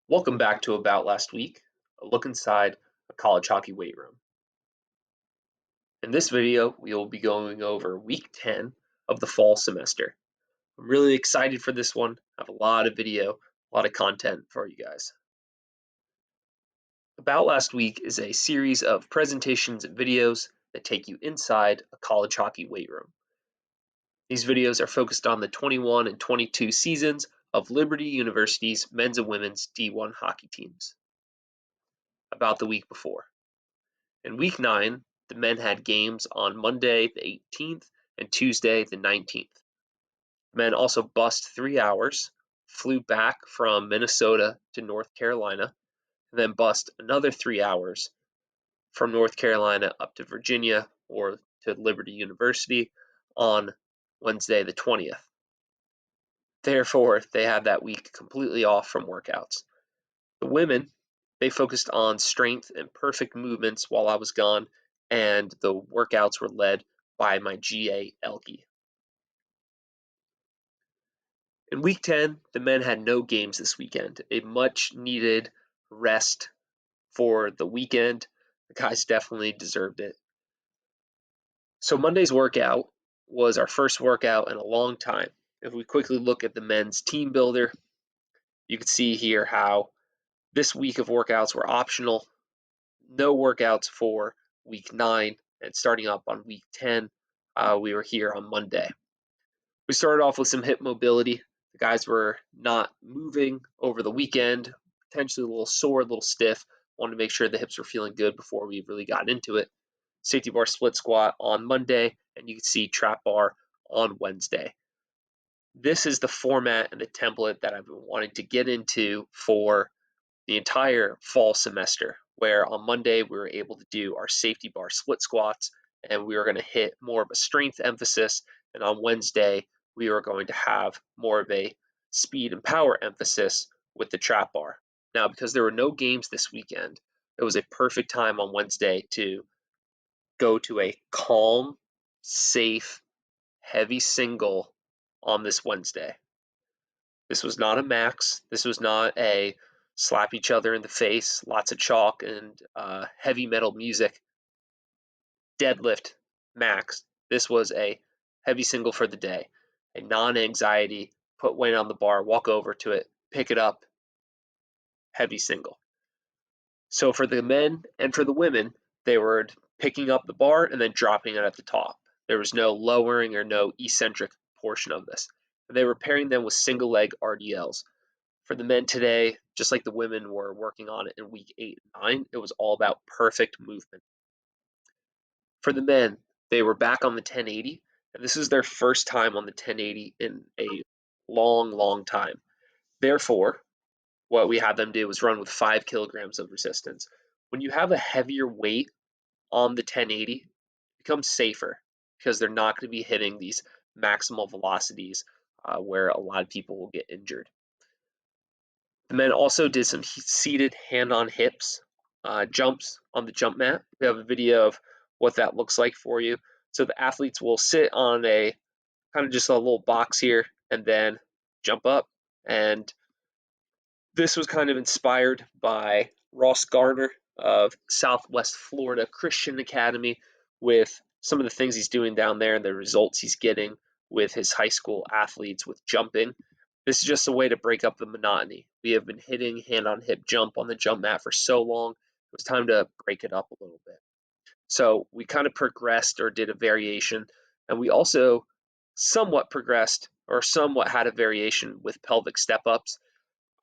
Welcome back to About Last Week, a look inside a college hockey weight room. In this video, we will be going over week 10 of the fall semester. I'm really excited for this one. I have a lot of video, a lot of content for you guys. About Last Week is a series of presentations and videos that take you inside a college hockey weight room. These videos are focused on the 21 and 22 seasons of Liberty University's men's and women's D1 hockey teams. About the week before. In week 9, the men had games on Monday the 18th and Tuesday the 19th. The men also bussed 3 hours, flew back from Minnesota to North Carolina, and then bussed another 3 hours from North Carolina up to Virginia or to Liberty University on Wednesday the 20th. Therefore, they had that week completely off from workouts. The women, they focused on strength and perfect movements while I was gone, and the workouts were led by my GA Elke. In week 10, the men had no games this weekend, a much needed rest for the weekend. The guys definitely deserved it. So Monday's workout was our first workout in a long time. If we quickly look at the men's team builder, you can see here how this week of workouts were optional. No workouts for week 9, and starting up on week 10, we were here on Monday. We started off with some hip mobility. The guys were not moving over the weekend, potentially a little sore, a little stiff. Wanted to make sure the hips were feeling good before we really got into it. Safety bar split squat on Monday, and you can see trap bar on Wednesday. This is the format and the template that I've been wanting to get into for the entire fall semester, where on Monday we were able to do our safety bar split squats, and we were going to hit more of a strength emphasis, and on Wednesday we were going to have more of a speed and power emphasis with the trap bar. Now, because there were no games this weekend, it was a perfect time on Wednesday to go to a calm, safe, heavy single on this Wednesday. This was not a max. This was not a slap each other in the face, lots of chalk and heavy metal music. Deadlift max. This was a heavy single for the day. A non-anxiety, put weight on the bar, walk over to it, pick it up, heavy single. So for the men and for the women, they were picking up the bar and then dropping it at the top. There was no lowering or no eccentric portion of this. They were pairing them with single leg RDLs. For the men today, just like the women were working on it in week 8 and 9, it was all about perfect movement. For the men, they were back on the 1080, and this is their first time on the 1080 in a long, long time. Therefore, what we had them do was run with 5 kilograms of resistance. When you have a heavier weight on the 1080, it becomes safer because they're not going to be hitting these maximal velocities where a lot of people will get injured. The men also did some seated hand on hips jumps on the jump mat. We have a video of what that looks like for you. So the athletes will sit on a kind of just a little box here and then jump up. And this was kind of inspired by Ross Garner of Southwest Florida Christian Academy, with some of the things he's doing down there and the results he's getting with his high school athletes with jumping. This is just a way to break up the monotony. We have been hitting hand on hip jump on the jump mat for so long. It was time to break it up a little bit. So we kind of progressed or did a variation, and we also somewhat progressed or somewhat had a variation with pelvic step ups.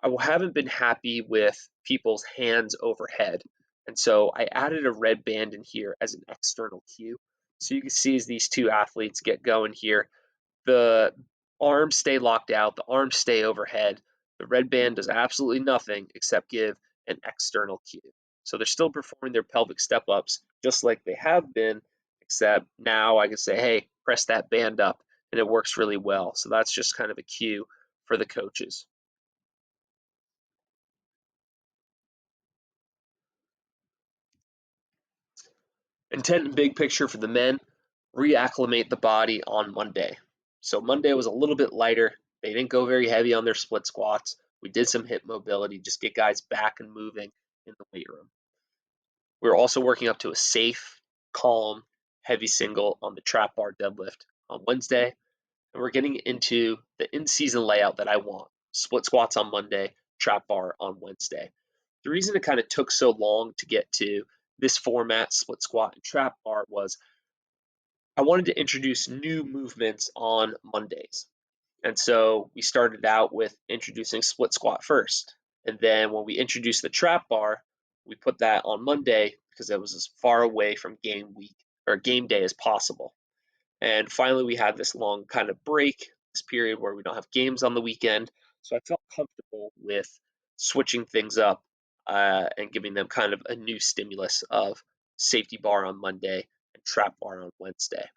I haven't been happy with people's hands overhead, and so I added a red band in here as an external cue. So you can see as these two athletes get going here, the arms stay locked out, the arms stay overhead. The red band does absolutely nothing except give an external cue. So they're still performing their pelvic step ups just like they have been, except now I can say, hey, press that band up, and it works really well. So that's just kind of a cue for the coaches. Intent and big picture for the men, reacclimate the body on Monday. So Monday was a little bit lighter. They didn't go very heavy on their split squats. We did some hip mobility, just get guys back and moving in the weight room. We were also working up to a safe, calm, heavy single on the trap bar deadlift on Wednesday. And we're getting into the in-season layout that I want. Split squats on Monday, trap bar on Wednesday. The reason it kind of took so long to get to this format, split squat and trap bar, was I wanted to introduce new movements on Mondays. And so we started out with introducing split squat first. And then when we introduced the trap bar, we put that on Monday because it was as far away from game week or game day as possible. And finally, we had this long kind of break, this period where we don't have games on the weekend. So I felt comfortable with switching things up and giving them kind of a new stimulus of safety bar on Monday and trap bar on Wednesday.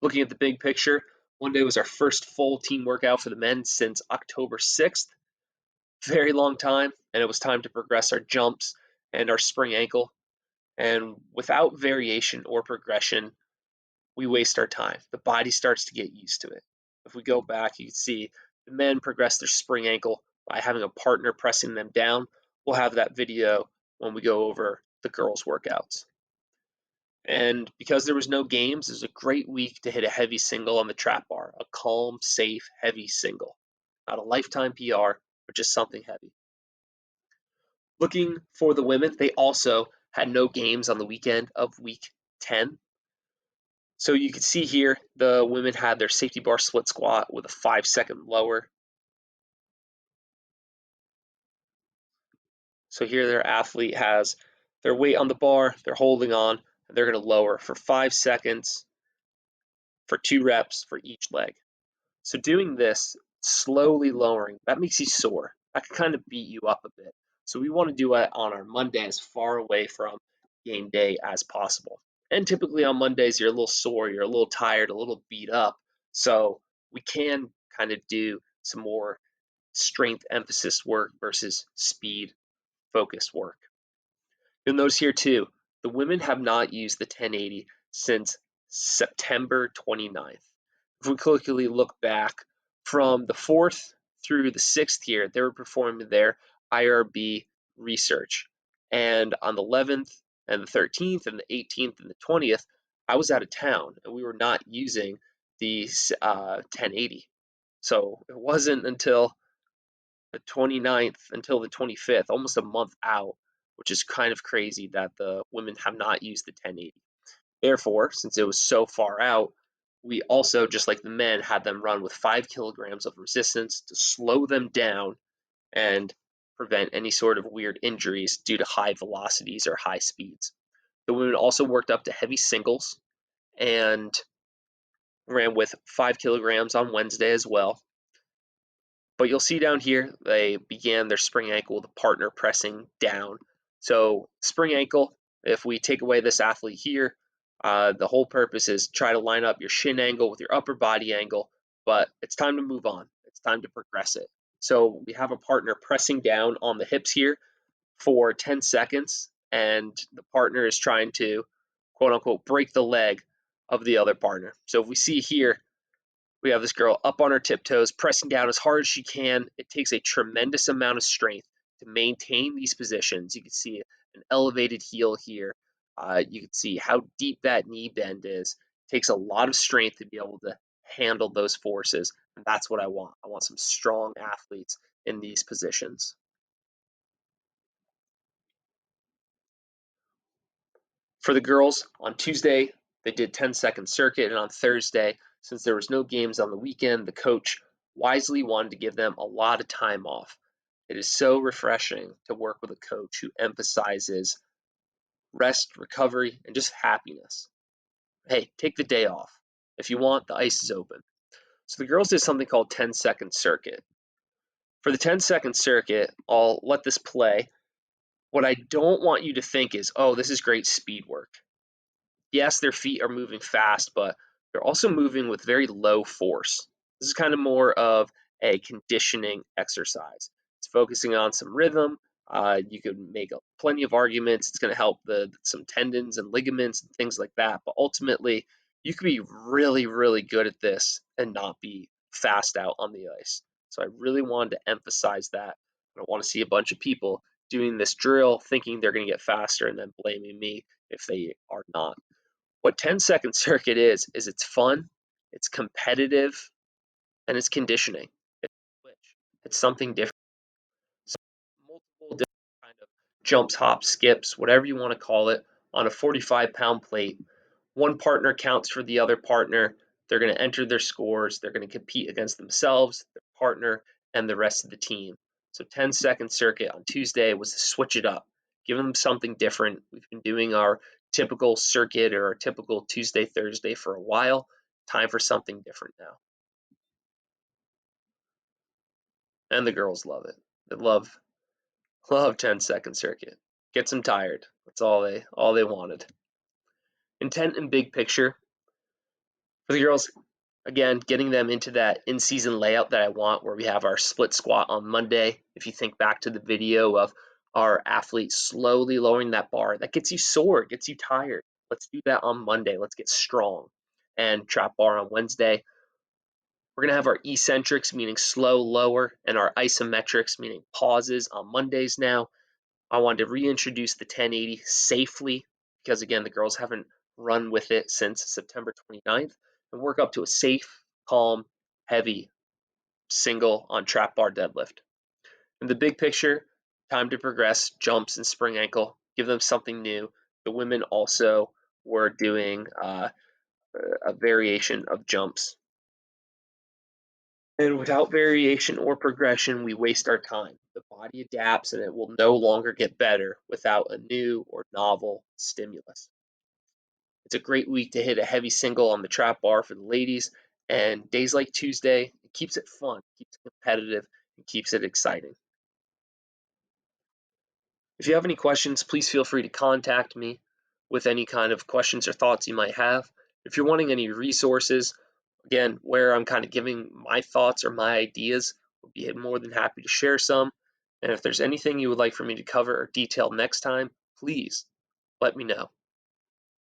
Looking at the big picture, Monday was our first full team workout for the men since October 6th. Very long time, and it was time to progress our jumps and our spring ankle. And without variation or progression, we waste our time. The body starts to get used to it. If we go back, you can see the men progress their spring ankle by having a partner pressing them down. We'll have that video when we go over the girls' workouts. And because there was no games, it was a great week to hit a heavy single on the trap bar, a calm, safe, heavy single. Not a lifetime PR, but just something heavy. Looking for the women, they also had no games on the weekend of week 10. So you can see here, the women had their safety bar split squat with a 5-second lower. So here their athlete has their weight on the bar, they're holding on, and they're going to lower for 5 seconds for 2 reps for each leg. So doing this, slowly lowering, that makes you sore. That can kind of beat you up a bit. So we want to do it on our Monday as far away from game day as possible. And typically on Mondays, you're a little sore, you're a little tired, a little beat up. So we can kind of do some more strength emphasis work versus speed focused work. You'll notice here too, the women have not used the 1080 since September 29th. If we quickly look back from the 4th through the 6th here, they were performing their IRB research. And on the 11th and the 13th and the 18th and the 20th, I was out of town and we were not using the 1080. So it wasn't until the 29th until the 25th, almost a month out, which is kind of crazy that the women have not used the 1080. Therefore, since it was so far out, we also, just like the men, had them run with 5 kilograms of resistance to slow them down and prevent any sort of weird injuries due to high velocities or high speeds. The women also worked up to heavy singles and ran with 5 kilograms on Wednesday as well. But you'll see down here, they began their spring ankle with a partner pressing down. So spring ankle, if we take away this athlete here, the whole purpose is try to line up your shin angle with your upper body angle, but it's time to move on. It's time to progress it. So we have a partner pressing down on the hips here for 10 seconds, and the partner is trying to, quote unquote, break the leg of the other partner. So if we see here, we have this girl up on her tiptoes, pressing down as hard as she can. It takes a tremendous amount of strength to maintain these positions. You can see an elevated heel here. You can see how deep that knee bend is. It takes a lot of strength to be able to handle those forces, and that's what I want. I want some strong athletes in these positions. For the girls, on Tuesday, they did 10-second circuit, and on Thursday, since there was no games on the weekend, the coach wisely wanted to give them a lot of time off. It is so refreshing to work with a coach who emphasizes rest, recovery, and just happiness. Hey, take the day off. If you want, the ice is open. So the girls did something called 10-second circuit. For the 10-second circuit, I'll let this play. What I don't want you to think is, oh, this is great speed work. Yes, their feet are moving fast, but they're also moving with very low force. This is kind of more of a conditioning exercise. It's focusing on some rhythm. You could make plenty of arguments. It's going to help some tendons and ligaments and things like that. But ultimately, you could be really, really good at this and not be fast out on the ice. So I really wanted to emphasize that I don't want to see a bunch of people doing this drill thinking they're going to get faster and then blaming me if they are not. What 10-second circuit is it's fun, it's competitive, and it's conditioning. It's something different. So multiple different kind of jumps, hops, skips, whatever you want to call it, on a 45-pound plate. One partner counts for the other partner. They're going to enter their scores. They're going to compete against themselves, their partner, and the rest of the team. So 10-second circuit on Tuesday was to switch it up, give them something different. We've been doing our typical circuit or our typical Tuesday, Thursday for a while. Time for something different now. And the girls love it. They love 10-second circuit. Gets them tired. That's all they wanted. Intent and big picture for the girls. Again, getting them into that in-season layout that I want, where we have our split squat on Monday. If you think back to the video of our athlete slowly lowering that bar, that gets you sore, gets you tired. Let's do that on Monday. Let's get strong. And trap bar on Wednesday. We're going to have our eccentrics, meaning slow lower, and our isometrics, meaning pauses, on Mondays now. I wanted to reintroduce the 1080 safely because, again, the girls haven't run with it since September 29th, and work up to a safe, calm, heavy single on trap bar deadlift. In the big picture, time to progress, jumps and spring ankle, give them something new. The women also were doing a variation of jumps. And without variation or progression, we waste our time. The body adapts and it will no longer get better without a new or novel stimulus. It's a great week to hit a heavy single on the trap bar for the ladies, and days like Tuesday, it keeps it fun, keeps it competitive, and keeps it exciting. If you have any questions, please feel free to contact me with any kind of questions or thoughts you might have. If you're wanting any resources, again, where I'm kind of giving my thoughts or my ideas, I'll be more than happy to share some. And if there's anything you would like for me to cover or detail next time, please let me know.